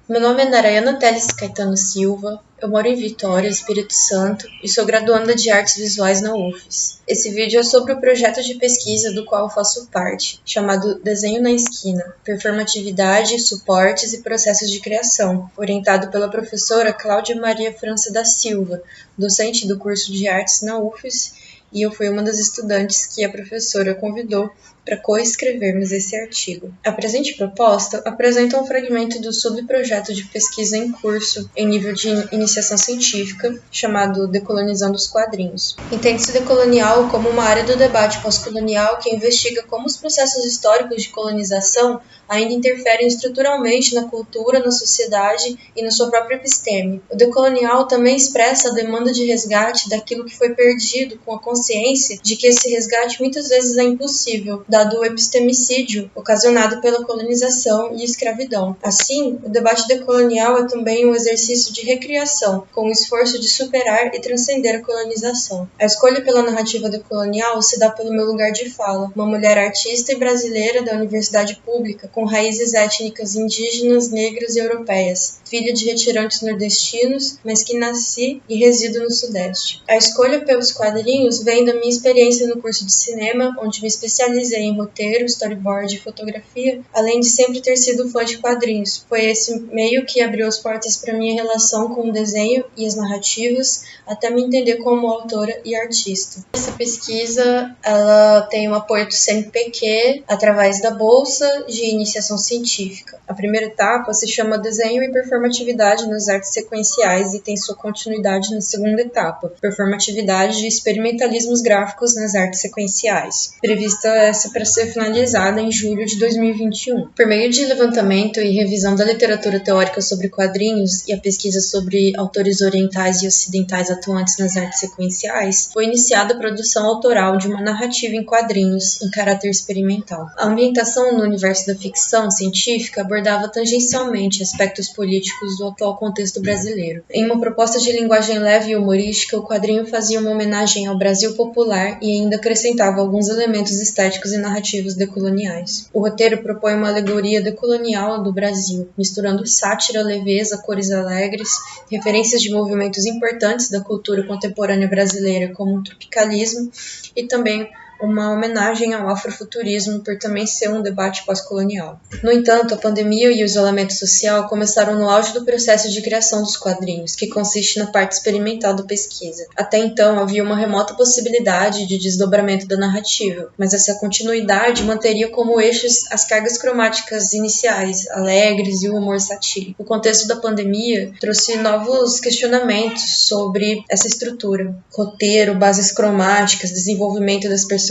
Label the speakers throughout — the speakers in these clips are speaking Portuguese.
Speaker 1: Meu nome é Narayana Teles Caetano Silva, eu moro em Vitória, Espírito Santo, e sou graduanda de Artes Visuais na UFES. Esse vídeo é sobre o projeto de pesquisa do qual eu faço parte, chamado Desenho na Esquina, Performatividade, Suportes e Processos de Criação, orientado pela professora Cláudia Maria França da Silva, docente do curso de Artes na UFES, e eu fui uma das estudantes que a professora convidou para coescrevermos esse artigo. A presente proposta apresenta um fragmento do subprojeto de pesquisa em curso em nível de iniciação científica, chamado Decolonizando os Quadrinhos. Entende-se decolonial como uma área do debate pós-colonial que investiga como os processos históricos de colonização ainda interferem estruturalmente na cultura, na sociedade e na sua própria episteme. O decolonial também expressa a demanda de resgate daquilo que foi perdido, com a consciência de que esse resgate muitas vezes é impossível, dado o epistemicídio ocasionado pela colonização e escravidão. Assim, o debate decolonial é também um exercício de recriação, com o esforço de superar e transcender a colonização. A escolha pela narrativa decolonial se dá pelo meu lugar de fala, uma mulher artista e brasileira da universidade pública, com raízes étnicas indígenas, negras e europeias, filha de retirantes nordestinos, mas que nasci e resido no Sudeste. A escolha pelos quadrinhos vem da minha experiência no curso de cinema, onde me especializei em roteiro, storyboard e fotografia, além de sempre ter sido fã de quadrinhos. Foi esse meio que abriu as portas para minha relação com o desenho e as narrativas, até me entender como autora e artista. Essa pesquisa ela tem o apoio do CNPq através da Bolsa de Iniciação Científica. A primeira etapa se chama Desenho e Performatividade nas Artes Sequenciais e tem sua continuidade na segunda etapa, Performatividade e Experimentalismos Gráficos nas Artes Sequenciais, prevista essa para ser finalizada em julho de 2021. Por meio de levantamento e revisão da literatura teórica sobre quadrinhos e a pesquisa sobre autores orientais e ocidentais atuantes nas artes sequenciais, foi iniciada a produção autoral de uma narrativa em quadrinhos em caráter experimental. A ambientação no universo da ficção científica abordava tangencialmente aspectos políticos do atual contexto brasileiro. Em uma proposta de linguagem leve e humorística, o quadrinho fazia uma homenagem ao Brasil popular e ainda acrescentava alguns elementos estéticos e narrativos decoloniais. O roteiro propõe uma alegoria decolonial do Brasil, misturando sátira, leveza, cores alegres, referências de movimentos importantes da cultura contemporânea brasileira, como o tropicalismo, e também uma homenagem ao afrofuturismo por também ser um debate pós-colonial. No entanto, a pandemia e o isolamento social começaram no auge do processo de criação dos quadrinhos, que consiste na parte experimental da pesquisa. Até então, havia uma remota possibilidade de desdobramento da narrativa, mas essa continuidade manteria como eixos as cargas cromáticas iniciais, alegres e o humor satírico. O contexto da pandemia trouxe novos questionamentos sobre essa estrutura, roteiro, bases cromáticas, desenvolvimento das personagens.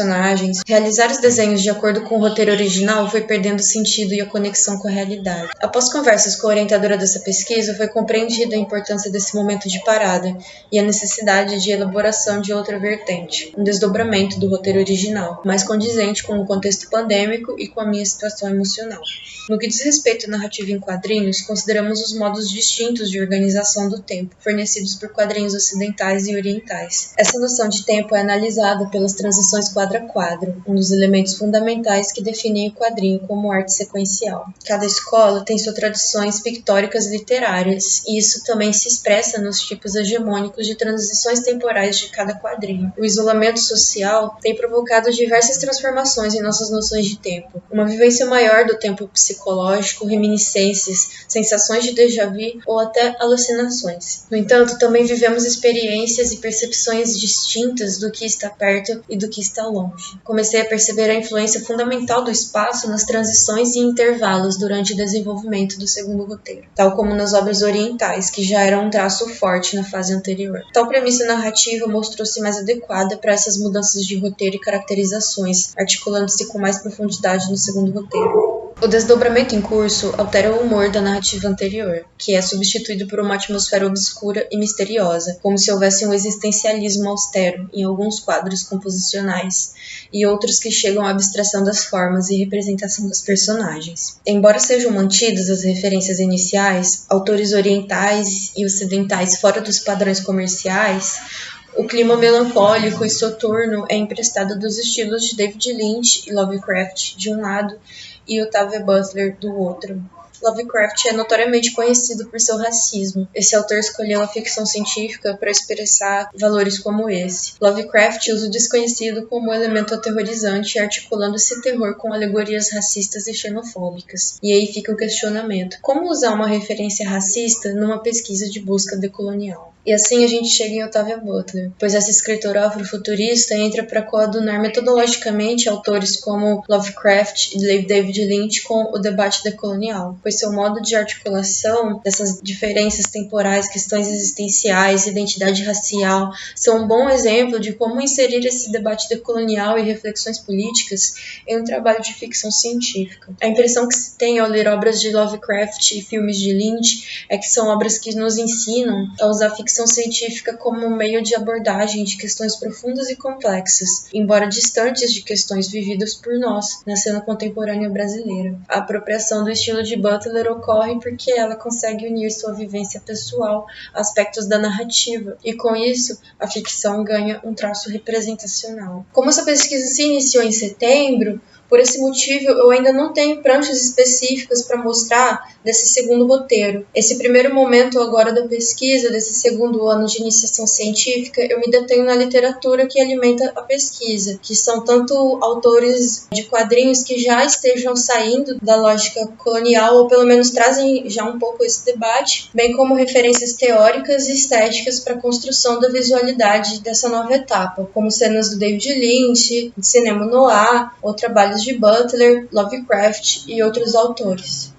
Speaker 1: Realizar os desenhos de acordo com o roteiro original foi perdendo sentido e a conexão com a realidade. Após conversas com a orientadora dessa pesquisa, foi compreendida a importância desse momento de parada e a necessidade de elaboração de outra vertente, um desdobramento do roteiro original, mais condizente com o contexto pandêmico e com a minha situação emocional. No que diz respeito à narrativa em quadrinhos, consideramos os modos distintos de organização do tempo, fornecidos por quadrinhos ocidentais e orientais. Essa noção de tempo é analisada pelas transições quadro a quadro, um dos elementos fundamentais que definem o quadrinho como arte sequencial. Cada escola tem suas tradições pictóricas literárias, e isso também se expressa nos tipos hegemônicos de transições temporais de cada quadrinho. O isolamento social tem provocado diversas transformações em nossas noções de tempo. Uma vivência maior do tempo psicológico, reminiscências, sensações de déjà vu ou até alucinações. No entanto, também vivemos experiências e percepções distintas do que está perto e do que está longe. Comecei a perceber a influência fundamental do espaço nas transições e intervalos durante o desenvolvimento do segundo roteiro, tal como nas obras orientais, que já eram um traço forte na fase anterior. Tal premissa narrativa mostrou-se mais adequada para essas mudanças de roteiro e caracterizações, articulando-se com mais profundidade no segundo roteiro. O desdobramento em curso altera o humor da narrativa anterior, que é substituído por uma atmosfera obscura e misteriosa, como se houvesse um existencialismo austero em alguns quadros composicionais, e outros que chegam à abstração das formas e representação dos personagens. Embora sejam mantidas as referências iniciais, autores orientais e ocidentais fora dos padrões comerciais, o clima melancólico e soturno é emprestado dos estilos de David Lynch e Lovecraft de um lado e Octavia Butler do outro. Lovecraft é notoriamente conhecido por seu racismo. Esse autor escolheu a ficção científica para expressar valores como esse. Lovecraft usa o desconhecido como elemento aterrorizante, articulando esse terror com alegorias racistas e xenofóbicas. E aí fica o questionamento: como usar uma referência racista numa pesquisa de busca decolonial? E assim a gente chega em Octavia Butler, pois essa escritora afrofuturista entra para coadunar metodologicamente autores como Lovecraft e David Lynch com o debate decolonial, pois seu modo de articulação dessas diferenças temporais, questões existenciais, identidade racial, são um bom exemplo de como inserir esse debate decolonial e reflexões políticas em um trabalho de ficção científica. A impressão que se tem ao ler obras de Lovecraft e filmes de Lynch é que são obras que nos ensinam a usar a ficção científica como um meio de abordagem de questões profundas e complexas, embora distantes de questões vividas por nós na cena contemporânea brasileira. A apropriação do estilo de Butler ocorre porque ela consegue unir sua vivência pessoal a aspectos da narrativa, e com isso a ficção ganha um traço representacional. Como essa pesquisa se iniciou em setembro, por esse motivo, eu ainda não tenho pranchas específicas para mostrar desse segundo roteiro. Esse primeiro momento agora da pesquisa, desse segundo ano de iniciação científica, eu me detenho na literatura que alimenta a pesquisa, que são tanto autores de quadrinhos que já estejam saindo da lógica colonial, ou pelo menos trazem já um pouco esse debate, bem como referências teóricas e estéticas para a construção da visualidade dessa nova etapa, como cenas do David Lynch, de cinema noir, ou trabalhos de Butler, Lovecraft e outros autores.